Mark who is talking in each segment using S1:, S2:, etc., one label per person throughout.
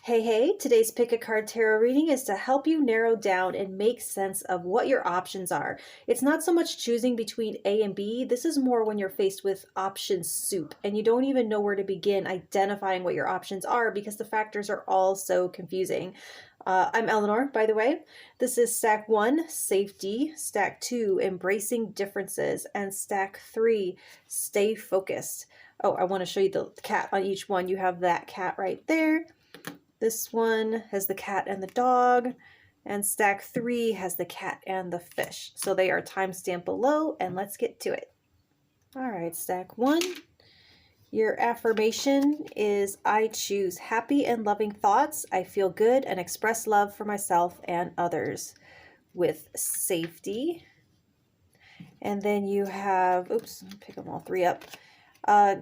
S1: Hey, today's Pickacard tarot reading is to help you narrow down and make sense of what your options are. It's not so much choosing between A and B. This is more when you're faced with option soup and you don't even know where to begin identifying what your options are because the factors are all so confusing. I'm Eleanor, by the way. This is stack 1, safety, stack 2, embracing differences, and stack 3, stay focused. Oh, I want to show you the cat on each one. You have that cat right there. This one has the cat and the dog, and stack 3 has the cat and the fish. So they are timestamped below, and let's get to it. All right, stack 1. Your affirmation is, I choose happy and loving thoughts. I feel good and express love for myself and others with safety. And then you have, oops, pick them all 3 up.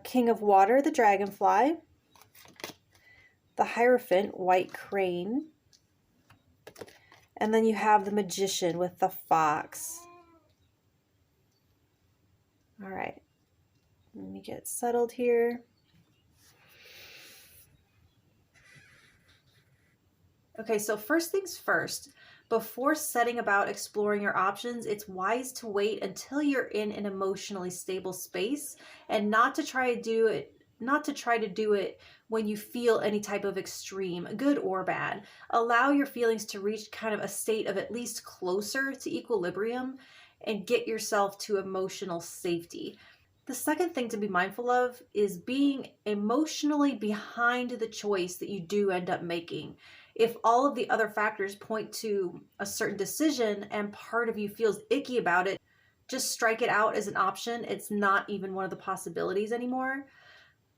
S1: King of Water, the dragonfly. The Hierophant, white crane. And then you have the Magician with the fox. All right, let me get settled here. Okay, so first things first, before setting about exploring your options, it's wise to wait until you're in an emotionally stable space and not to try to do it when you feel any type of extreme, good or bad. Allow your feelings to reach kind of a state of at least closer to equilibrium and get yourself to emotional safety. The second thing to be mindful of is being emotionally behind the choice that you do end up making. If all of the other factors point to a certain decision and part of you feels icky about it, just strike it out as an option. It's not even one of the possibilities anymore.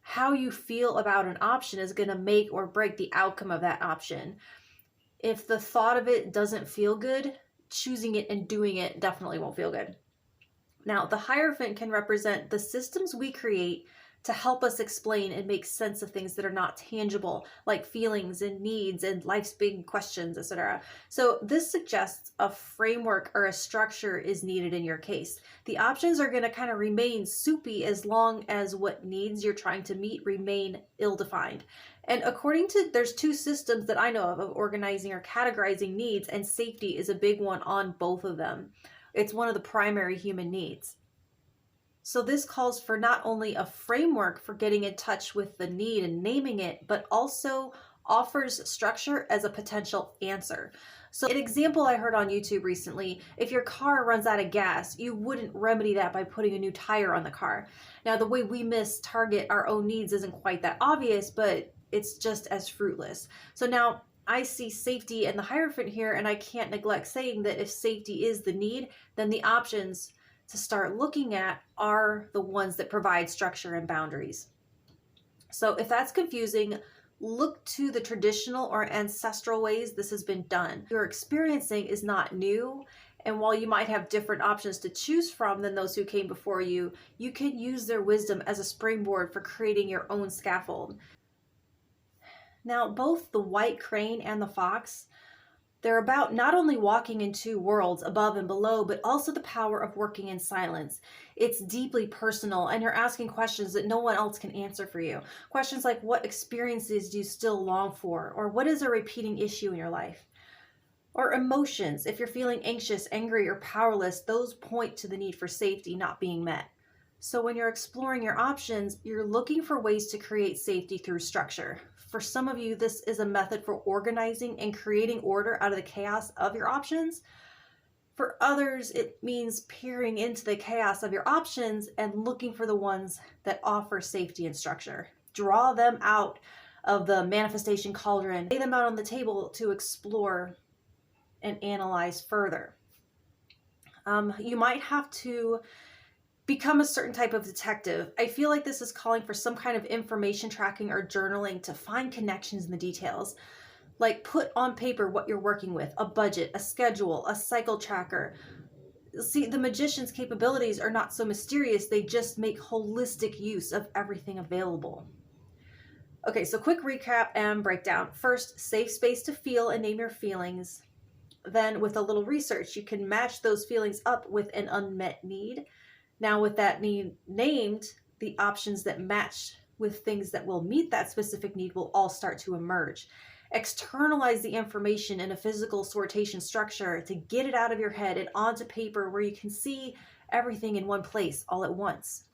S1: How you feel about an option is going to make or break the outcome of that option. If the thought of it doesn't feel good, choosing it and doing it definitely won't feel good. Now, the Hierophant can represent the systems we create to help us explain and make sense of things that are not tangible, like feelings and needs and life's big questions, etc. So this suggests a framework or a structure is needed in your case. The options are going to kind of remain soupy as long as what needs you're trying to meet remain ill-defined. And there's 2 systems that I know of organizing or categorizing needs, and safety is a big one on both of them. It's one of the primary human needs. So this calls for not only a framework for getting in touch with the need and naming it, but also offers structure as a potential answer. So an example I heard on YouTube recently, if your car runs out of gas, you wouldn't remedy that by putting a new tire on the car. Now, the way we target our own needs isn't quite that obvious, but it's just as fruitless. So now I see safety and the Hierophant here, and I can't neglect saying that if safety is the need, then the options to start looking at are the ones that provide structure and boundaries. So if that's confusing, look to the traditional or ancestral ways this has been done. Your experiencing is not new, and while you might have different options to choose from than those who came before you, you can use their wisdom as a springboard for creating your own scaffold. Now, both the white crane and the fox, they're about not only walking in 2 worlds, above and below, but also the power of working in silence. It's deeply personal, and you're asking questions that no one else can answer for you. Questions like, what experiences do you still long for? Or what is a repeating issue in your life? Or emotions. If you're feeling anxious, angry, or powerless, those point to the need for safety not being met. So when you're exploring your options, you're looking for ways to create safety through structure. For some of you, this is a method for organizing and creating order out of the chaos of your options. For others, it means peering into the chaos of your options and looking for the ones that offer safety and structure. Draw them out of the manifestation cauldron, lay them out on the table to explore and analyze further. You might have to become a certain type of detective. I feel like this is calling for some kind of information tracking or journaling to find connections in the details. Like, put on paper what you're working with, a budget, a schedule, a cycle tracker. See, the Magician's capabilities are not so mysterious. They just make holistic use of everything available. Okay, so quick recap and breakdown. First, safe space to feel and name your feelings. Then with a little research, you can match those feelings up with an unmet need. Now, with that need named, the options that match with things that will meet that specific need will all start to emerge. Externalize the information in a physical sortation structure to get it out of your head and onto paper where you can see everything in one place all at once.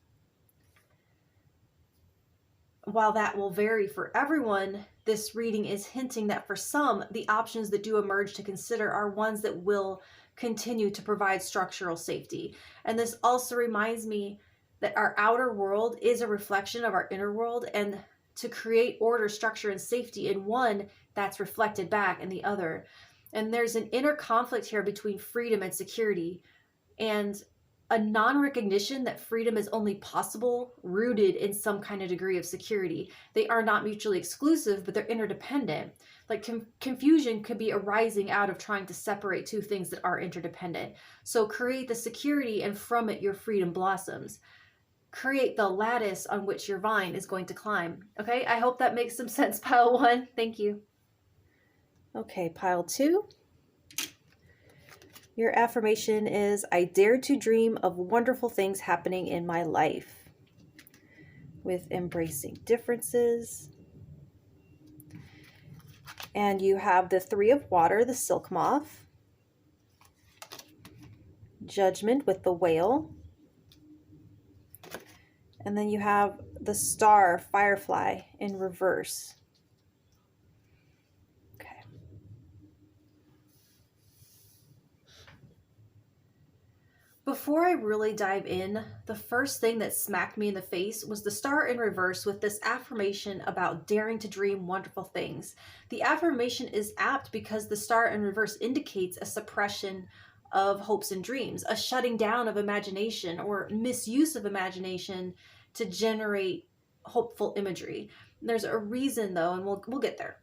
S1: While that will vary for everyone, this reading is hinting that for some, the options that do emerge to consider are ones that will continue to provide structural safety. And this also reminds me that our outer world is a reflection of our inner world, and to create order, structure, and safety in one, that's reflected back in the other. And there's an inner conflict here between freedom and security, and a non-recognition that freedom is only possible rooted in some kind of degree of security. They are not mutually exclusive, but they're interdependent. Like confusion could be arising out of trying to separate two things that are interdependent. So create the security, and from it your freedom blossoms. Create the lattice on which your vine is going to climb. Okay, I hope that makes some sense, pile 1. Thank you. Okay, pile 2. Your affirmation is, I dare to dream of wonderful things happening in my life, with embracing differences. And you have the 3 of water, the silk moth, judgment with the whale, and then you have the star, firefly, in reverse. Before I really dive in, the first thing that smacked me in the face was the star in reverse with this affirmation about daring to dream wonderful things. The affirmation is apt because the star in reverse indicates a suppression of hopes and dreams, a shutting down of imagination or misuse of imagination to generate hopeful imagery. There's a reason though, and we'll get there.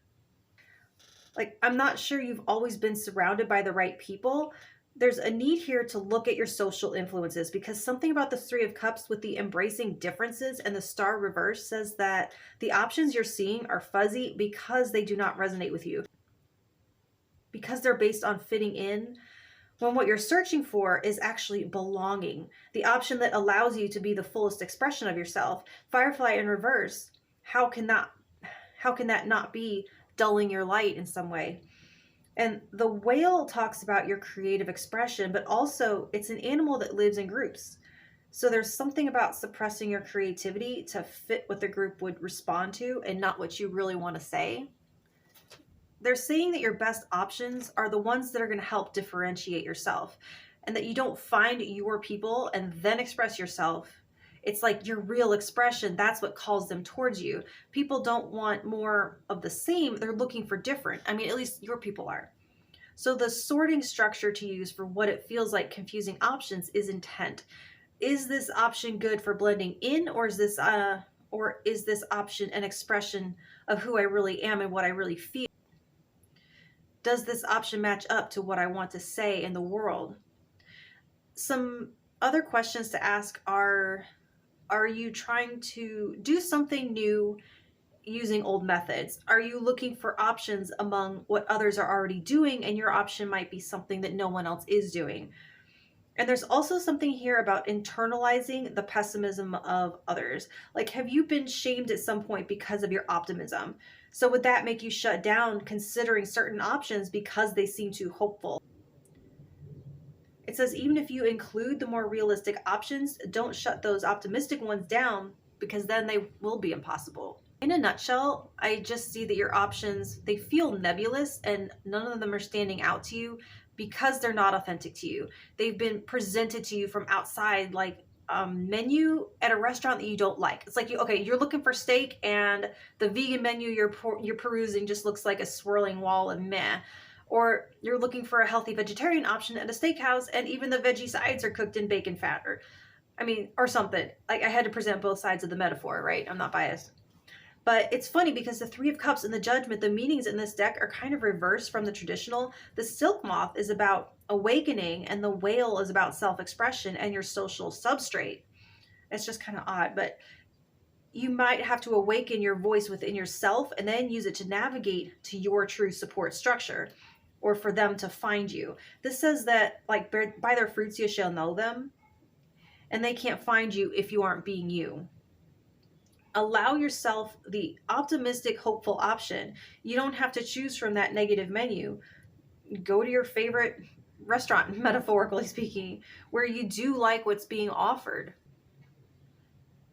S1: Like, I'm not sure you've always been surrounded by the right people. There's a need here to look at your social influences, because something about the 3 of Cups with the embracing differences and the star reverse says that the options you're seeing are fuzzy because they do not resonate with you, because they're based on fitting in, when what you're searching for is actually belonging, the option that allows you to be the fullest expression of yourself. Firefly in reverse, how can that not be dulling your light in some way? And the whale talks about your creative expression, but also it's an animal that lives in groups. So there's something about suppressing your creativity to fit what the group would respond to and not what you really want to say. They're saying that your best options are the ones that are going to help differentiate yourself, and that you don't find your people and then express yourself. It's like your real expression, that's what calls them towards you. People don't want more of the same, they're looking for different. I mean, at least your people are. So the sorting structure to use for what it feels like confusing options is intent. Is this option good for blending in, or is this option an expression of who I really am and what I really feel? Does this option match up to what I want to say in the world? Some other questions to ask are you trying to do something new using old methods? Are you looking for options among what others are already doing, and your option might be something that no one else is doing? And there's also something here about internalizing the pessimism of others. Like, have you been shamed at some point because of your optimism? So would that make you shut down considering certain options because they seem too hopeful? It says even if you include the more realistic options, don't shut those optimistic ones down, because then they will be impossible. In a nutshell, I just see that your options, they feel nebulous and none of them are standing out to you because they're not authentic to you. They've been presented to you from outside, like a menu at a restaurant that you don't like. It's like, you're looking for steak and the vegan menu you're perusing just looks like a swirling wall of meh. Or you're looking for a healthy vegetarian option at a steakhouse and even the veggie sides are cooked in bacon fat, or something. Like, I had to present both sides of the metaphor, right? I'm not biased. But it's funny because the 3 of Cups and the Judgment, the meanings in this deck are kind of reversed from the traditional. The silk moth is about awakening and the whale is about self-expression and your social substrate. It's just kind of odd, but you might have to awaken your voice within yourself and then use it to navigate to your true support structure, or for them to find you. This says that, like, by their fruits you shall know them, and they can't find you if you aren't being you. Allow yourself the optimistic, hopeful option. You don't have to choose from that negative menu. Go to your favorite restaurant, metaphorically speaking, where you do like what's being offered.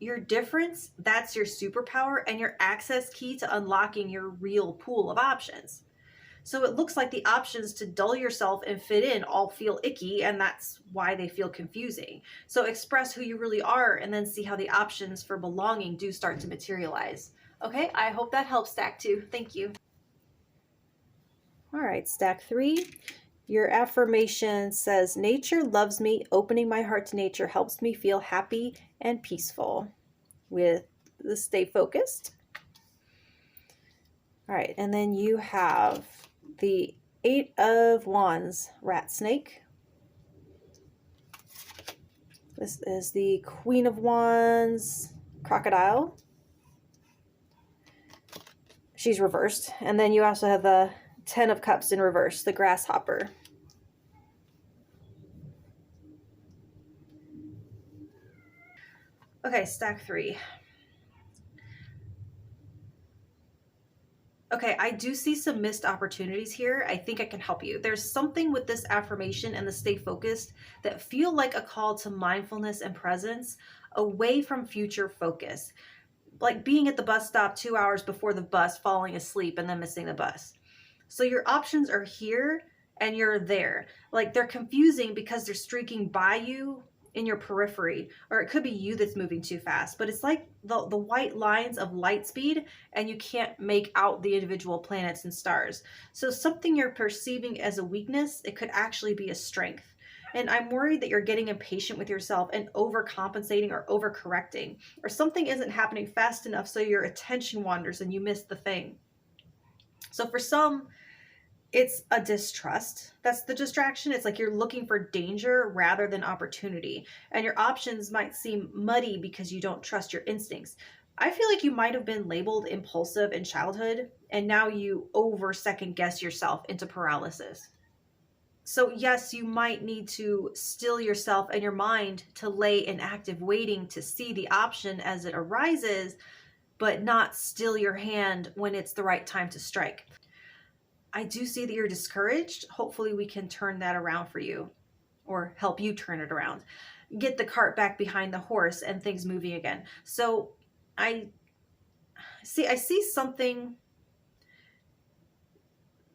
S1: Your difference, that's your superpower and your access key to unlocking your real pool of options. So it looks like the options to dull yourself and fit in all feel icky, and that's why they feel confusing. So express who you really are and then see how the options for belonging do start to materialize. Okay, I hope that helps, stack 2. Thank you. All right, stack 3. Your affirmation says, nature loves me. Opening my heart to nature helps me feel happy and peaceful. With the stay focused. All right, and then you have the 8 of Wands, rat snake. This is the Queen of Wands, crocodile. She's reversed. And then you also have the 10 of Cups in reverse, the grasshopper. Okay, stack 3. Okay, I do see some missed opportunities here. I think I can help you. There's something with this affirmation and the stay focused that feel like a call to mindfulness and presence away from future focus. Like being at the bus stop 2 hours before the bus, falling asleep, and then missing the bus. So your options are here and you're there. Like they're confusing because they're streaking by you in your periphery, or it could be you that's moving too fast, but it's like the white lines of light speed and you can't make out the individual planets and stars. So something you're perceiving as a weakness, it could actually be a strength. And I'm worried that you're getting impatient with yourself and overcompensating or overcorrecting, or something isn't happening fast enough so your attention wanders and you miss the thing. So for some, it's a distrust. That's the distraction. It's like you're looking for danger rather than opportunity. And your options might seem muddy because you don't trust your instincts. I feel like you might have been labeled impulsive in childhood, and now you over second guess yourself into paralysis. So yes, you might need to still yourself and your mind to lay in active waiting to see the option as it arises, but not still your hand when it's the right time to strike. I do see that you're discouraged. Hopefully we can turn that around for you, or help you turn it around. Get the cart back behind the horse and things moving again. So I see something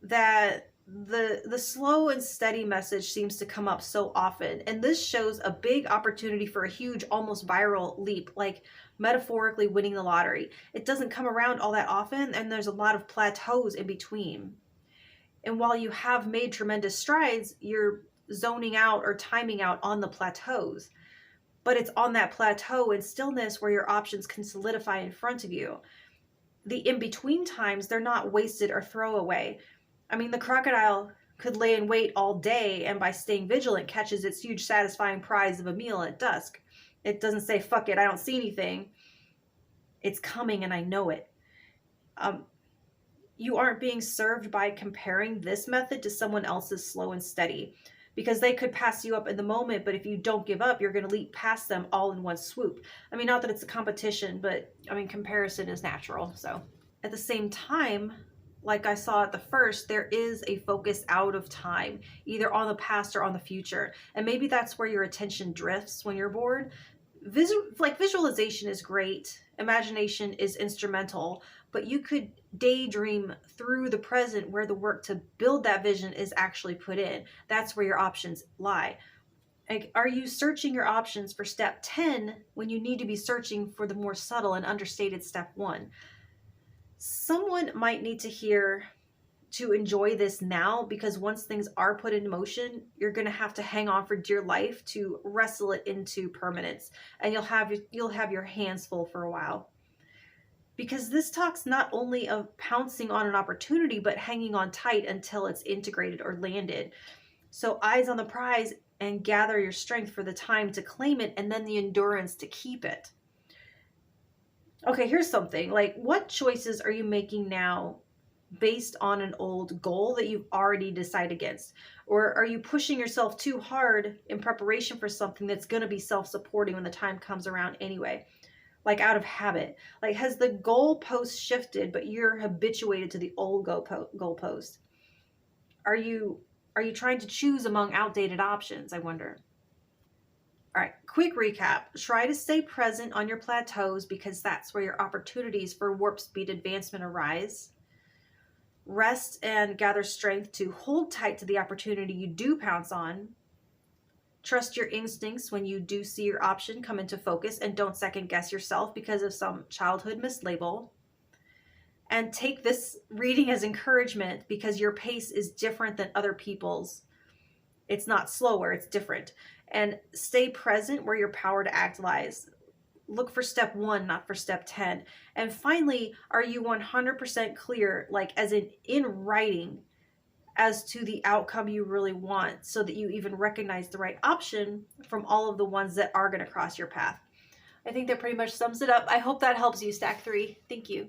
S1: that the slow and steady message seems to come up so often. And this shows a big opportunity for a huge, almost viral leap, like metaphorically winning the lottery. It doesn't come around all that often, and there's a lot of plateaus in between. And while you have made tremendous strides, you're zoning out or timing out on the plateaus. But it's on that plateau and stillness where your options can solidify in front of you. The in-between times, they're not wasted or throwaway. I mean, the crocodile could lay in wait all day and by staying vigilant catches its huge satisfying prize of a meal at dusk. It doesn't say, fuck it, I don't see anything. It's coming and I know it. You aren't being served by comparing this method to someone else's slow and steady, because they could pass you up in the moment, but if you don't give up, you're going to leap past them all in one swoop. I mean, not that it's a competition, but I mean, comparison is natural. So at the same time, like I saw at the first, there is a focus out of time, either on the past or on the future. And maybe that's where your attention drifts when you're bored. Visualization is great. Imagination is instrumental, but you could daydream through the present where the work to build that vision is actually put in. That's where your options lie. Like, are you searching your options for step 10 when you need to be searching for the more subtle and understated step 1? Someone might need to hear to enjoy this now, because once things are put into motion, you're going to have to hang on for dear life to wrestle it into permanence, and you'll have your hands full for a while. Because this talks not only of pouncing on an opportunity, but hanging on tight until it's integrated or landed. So eyes on the prize and gather your strength for the time to claim it, and then the endurance to keep it. Okay, here's something. Like, what choices are you making now based on an old goal that you've already decided against? Or are you pushing yourself too hard in preparation for something that's going to be self-supporting when the time comes around anyway? like out of habit? Like, has the goalpost shifted, but you're habituated to the old goalpost? Are you trying to choose among outdated options? I wonder. All right, quick recap. Try to stay present on your plateaus because that's where your opportunities for warp speed advancement arise. Rest and gather strength to hold tight to the opportunity you do pounce on. Trust your instincts when you do see your option come into focus, and don't second guess yourself because of some childhood mislabel. And take this reading as encouragement because your pace is different than other people's. It's not slower, it's different. And stay present where your power to act lies. Look for step 1, not for step 10. And finally, are you 100% clear, like as in writing, as to the outcome you really want, so that you even recognize the right option from all of the ones that are going to cross your path? I think that pretty much sums it up. I hope that helps you, Stack 3. Thank you.